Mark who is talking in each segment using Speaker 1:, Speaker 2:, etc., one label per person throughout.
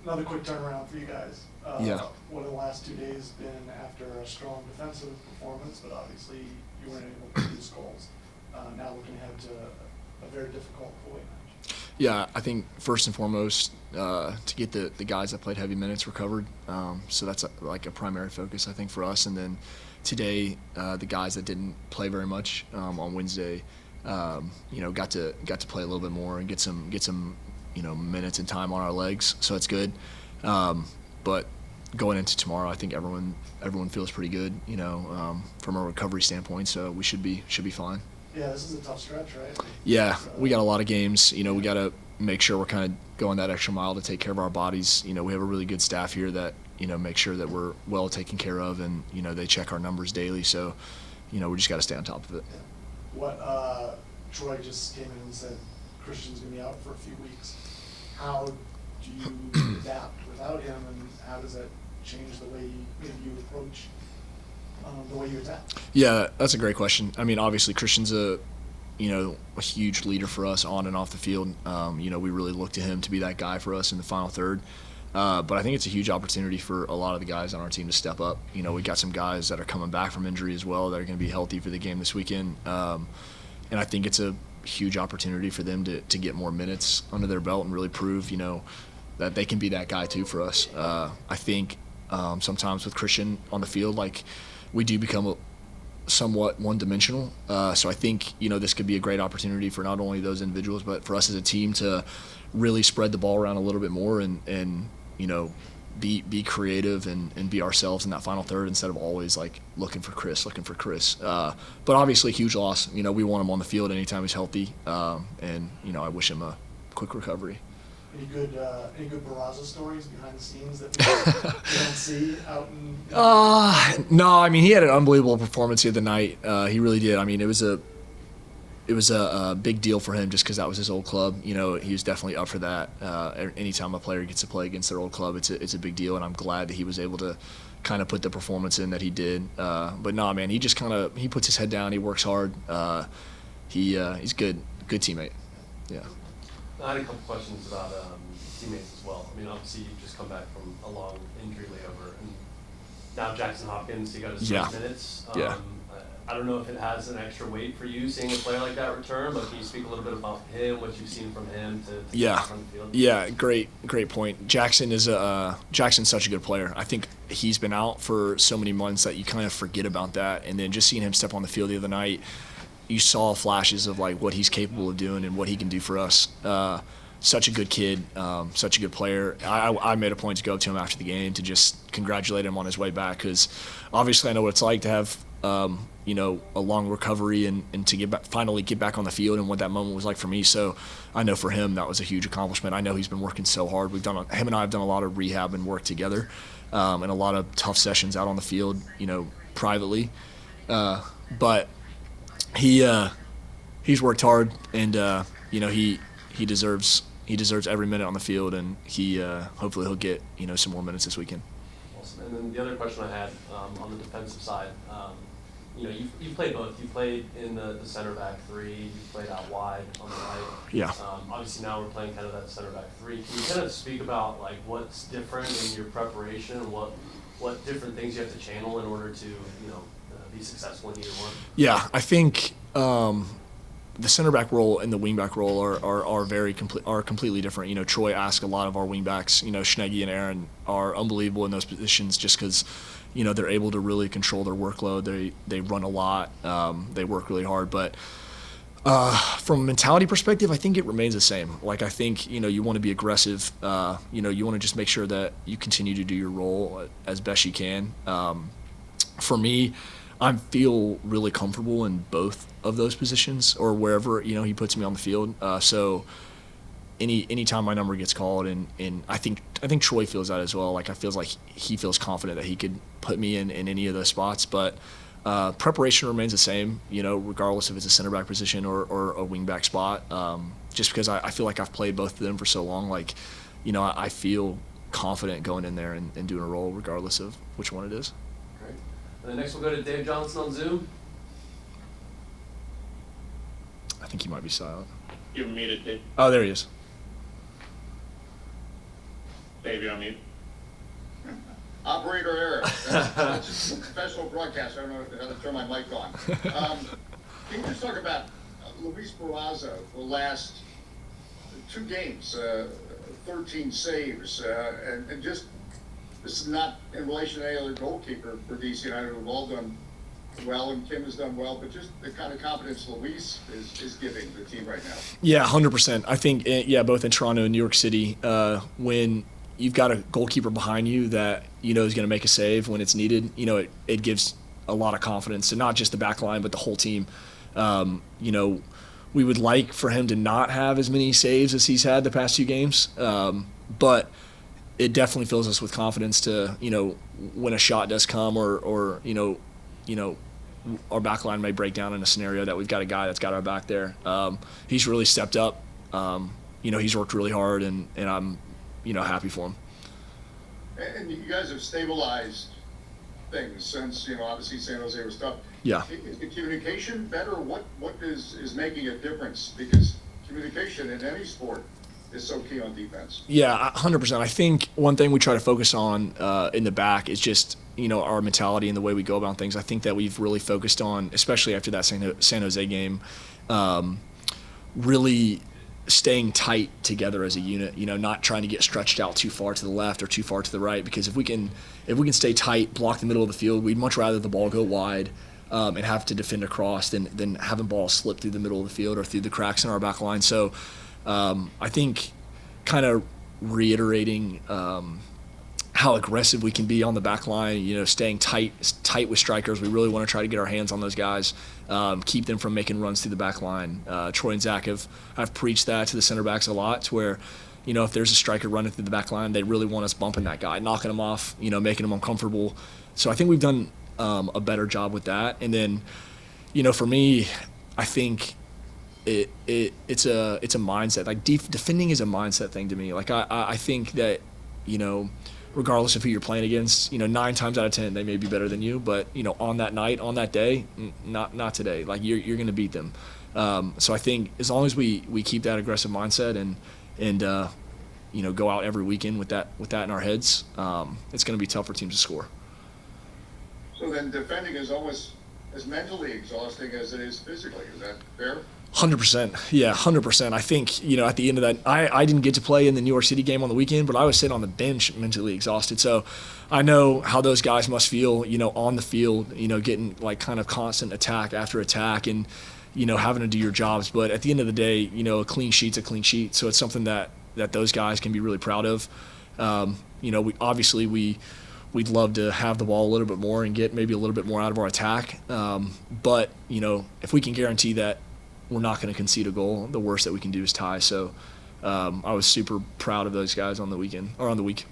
Speaker 1: another quick turnaround for you guys.
Speaker 2: Yeah.
Speaker 1: What have the last 2 days been after a strong defensive performance, but obviously you weren't able to produce goals. Now looking ahead to a very difficult away match.
Speaker 2: Yeah, I think first and foremost to get the guys that played heavy minutes recovered. So that's like a primary focus, I think, for us. And then today, the guys that didn't play very much on Wednesday, got to play a little bit more and get some minutes and time on our legs. So it's good. But going into tomorrow, I think everyone feels pretty good, from a recovery standpoint. So we should be fine.
Speaker 1: Yeah, this is a tough stretch, right?
Speaker 2: Yeah, we got a lot of games. We got to make sure we're kind of going that extra mile to take care of our bodies. We have a really good staff here that, make sure that we're well taken care of, and, they check our numbers daily. So, we just got to stay on top of it.
Speaker 1: Yeah. What Troy just came in and said Christian's going to be out for a few weeks. How do you adapt without him, and how does that change the way you approach the way you attack?
Speaker 2: Yeah, that's a great question. I mean, obviously Christian's a huge leader for us on and off the field. We really look to him to be that guy for us in the final third. But I think it's a huge opportunity for a lot of the guys on our team to step up. We got some guys that are coming back from injury as well that are going to be healthy for the game this weekend. And I think it's a huge opportunity for them to get more minutes under their belt and really prove, that they can be that guy too for us. I think sometimes with Christian on the field, like, we do become somewhat one-dimensional. So I think, this could be a great opportunity for not only those individuals, but for us as a team to really spread the ball around a little bit more and be creative and be ourselves in that final third instead of always, like, looking for Chris. But obviously, huge loss. We want him on the field anytime he's healthy. And, I wish him a quick recovery.
Speaker 1: Any good Barraza stories behind the scenes that we don't see out in?
Speaker 2: No, I mean, he had an unbelievable performance the other night. He really did. I mean, it was a big deal for him just because that was his old club. He was definitely up for that. Anytime a player gets to play against their old club, it's a big deal, and I'm glad that he was able to kind of put the performance in that he did. But no, man, he just he puts his head down. He works hard. He's good teammate. Yeah.
Speaker 3: I had a couple questions about teammates as well. I mean, obviously you've just come back from a long injury layover, and now Jackson Hopkins, he got his first minutes. I don't know if it has an extra weight for you seeing a player like that return, but can you speak a little bit about him, what you've seen from him to get back on the field?
Speaker 2: Yeah, great point. Jackson's such a good player. I think he's been out for so many months that you kind of forget about that, and then just seeing him step on the field the other night, you saw flashes of, like, what he's capable of doing and what he can do for us. Such a good kid, such a good player. I made a point to go up to him after the game to just congratulate him on his way back, because obviously I know what it's like to have a long recovery and to finally get back on the field, and what that moment was like for me. So I know for him that was a huge accomplishment. I know he's been working so hard. Him and I have done a lot of rehab and work together, and a lot of tough sessions out on the field, privately. But he's worked hard, and he deserves every minute on the field, and hopefully he'll get some more minutes this weekend.
Speaker 3: Awesome. And then the other question I had on the defensive side, you've played both. You played in the center back three. You played out wide on the right.
Speaker 2: Yeah.
Speaker 3: Obviously now we're playing kind of that center back three. Can you kind of speak about, like, what's different in your preparation and what different things you have to channel in order to be successful in either one?
Speaker 2: Yeah, I think the center back role and the wing back role are completely different. Troy asks a lot of our wing backs. Schneggy and Aaron are unbelievable in those positions just because they're able to really control their workload. They run a lot. They work really hard. But from a mentality perspective, I think it remains the same. Like, I think you want to be aggressive. You want to just make sure that you continue to do your role as best you can. For me, I feel really comfortable in both of those positions, or wherever he puts me on the field. So anytime my number gets called, and I think Troy feels that as well. Like, I feels like he feels confident that he could put me in any of those spots. But preparation remains the same, regardless if it's a center back position or a wing back spot. Just because I feel like I've played both of them for so long, like, I feel confident going in there and doing a role regardless of which one it is.
Speaker 3: Great. And then next we'll go to Dave Johnson on Zoom.
Speaker 2: I think he might be silent.
Speaker 4: You're muted, Dave.
Speaker 2: Oh, there he is.
Speaker 4: Maybe on mute.
Speaker 5: Operator error. That's just a professional broadcast. I don't know how to turn my mic on. Can you just talk about Luis Barraza for the last 2 games, 13 saves, and just, this is not in relation to any other goalkeeper for DC United. We've all done well, and Kim has done well, but just the kind of confidence Luis is giving the team right now.
Speaker 2: Yeah, 100%. I think, both in Toronto and New York City, when you've got a goalkeeper behind you that you know is going to make a save when it's needed, it gives a lot of confidence to not just the back line, but the whole team. We would like for him to not have as many saves as he's had the past 2 games, but it definitely fills us with confidence to, when a shot does come or our back line may break down in a scenario that we've got a guy that's got our back there. He's really stepped up. He's worked really hard, and I'm, happy for him.
Speaker 5: And you guys have stabilized things since, obviously San Jose was tough.
Speaker 2: Yeah.
Speaker 5: Is the communication better? What is making a difference? Because communication in any sport is so key on defense.
Speaker 2: Yeah, 100%. I think one thing we try to focus on in the back is just, our mentality and the way we go about things. I think that we've really focused on, especially after that San Jose game, really staying tight together as a unit, not trying to get stretched out too far to the left or too far to the right, because if we can stay tight, block the middle of the field, we'd much rather the ball go wide and have to defend across than having balls slip through the middle of the field or through the cracks in our back line. So I think kind of reiterating how aggressive we can be on the back line, staying tight with strikers. We really want to try to get our hands on those guys, keep them from making runs through the back line. Troy and Zach have preached that to the center backs a lot, to where, if there's a striker running through the back line, they really want us bumping that guy, knocking him off, making him uncomfortable. So I think we've done a better job with that. And then, for me, I think it's a mindset. Like defending is a mindset thing to me. Like I think that, regardless of who you're playing against, 9 times out of 10 they may be better than you, but on that night, on that day, not today. Like you're going to beat them. So I think as long as we keep that aggressive mindset and go out every weekend with that in our heads, it's going to be tough for teams to score.
Speaker 5: So then defending is almost as mentally exhausting as it is physically. Is that fair?
Speaker 2: 100%. Yeah, 100%. I think, at the end of that, I didn't get to play in the New York City game on the weekend, but I was sitting on the bench mentally exhausted. So I know how those guys must feel, on the field, getting like kind of constant attack after attack and, having to do your jobs. But at the end of the day, a clean sheet's a clean sheet. So it's something that those guys can be really proud of. We'd love to have the ball a little bit more and get maybe a little bit more out of our attack. But, if we can guarantee that we're not going to concede a goal, the worst that we can do is tie. So I was super proud of those guys on the weekend, or on the week.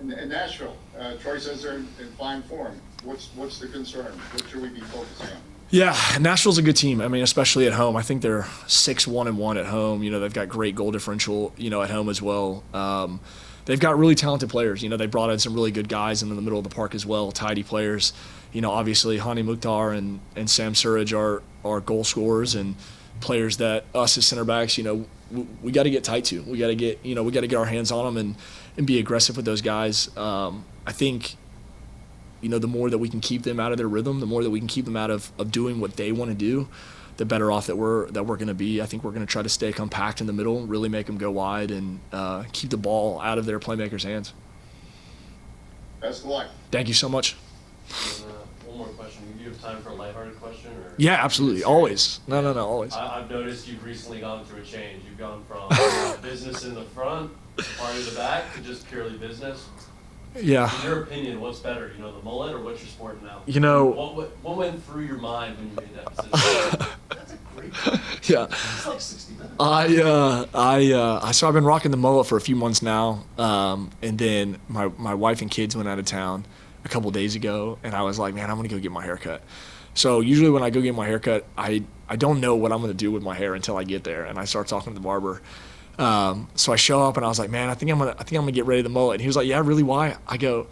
Speaker 5: In Nashville, Troy says they're in fine form. What's the concern? What should we be focusing on?
Speaker 2: Yeah, Nashville's a good team. I mean, especially at home. I think they're 6-1-1 at home. They've got great goal differential, at home as well. They've got really talented players. They brought in some really good guys in the middle of the park as well, tidy players. Obviously Hani Mukhtar and Sam Surridge are goal scorers and players that us as center backs, we got to get tight to. We got to get our hands on them and be aggressive with those guys. I think, the more that we can keep them out of their rhythm, the more that we can keep them out of doing what they want to do, the better off that we're going to be. I think we're going to try to stay compact in the middle, really make them go wide, and keep the ball out of their playmakers' hands.
Speaker 5: Best of luck.
Speaker 2: Thank you so much.
Speaker 3: One more question. Do you have time for a lighthearted question? Or
Speaker 2: Yeah, absolutely. Always. No, always.
Speaker 3: I've noticed you've recently gone through a change. You've gone from business in the front, party in the back, to just purely business.
Speaker 2: Yeah.
Speaker 3: In your opinion, what's better, the mullet or what's your sport now? What went through your mind when you made that decision?
Speaker 1: That's a great question.
Speaker 2: Yeah.
Speaker 1: It's like 60 minutes.
Speaker 2: So I've been rocking the mullet for a few months now, and then my wife and kids went out of town a couple days ago, and I was like, man, I'm gonna go get my hair cut. So usually when I go get my hair cut, I don't know what I'm gonna do with my hair until I get there, and I start talking to the barber. So I show up and I was like, man, I think I'm gonna get ready to mullet. And he was like, yeah, really? Why? I go,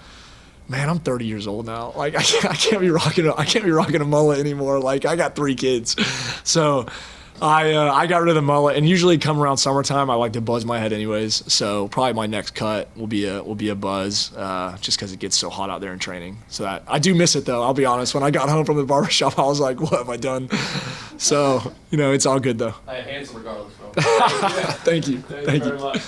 Speaker 2: man, I'm 30 years old now. Like I can't be rocking a mullet anymore. Like I got 3 kids. So I got rid of the mullet, and usually come around summertime, I like to buzz my head anyways. So probably my next cut will be a buzz, just because it gets so hot out there in training. So that I do miss it though. I'll be honest. When I got home from the barbershop, I was like, "What have I done?" So it's all good though.
Speaker 3: Handsome regardless, bro.
Speaker 2: Thank you.
Speaker 3: Thank you very much.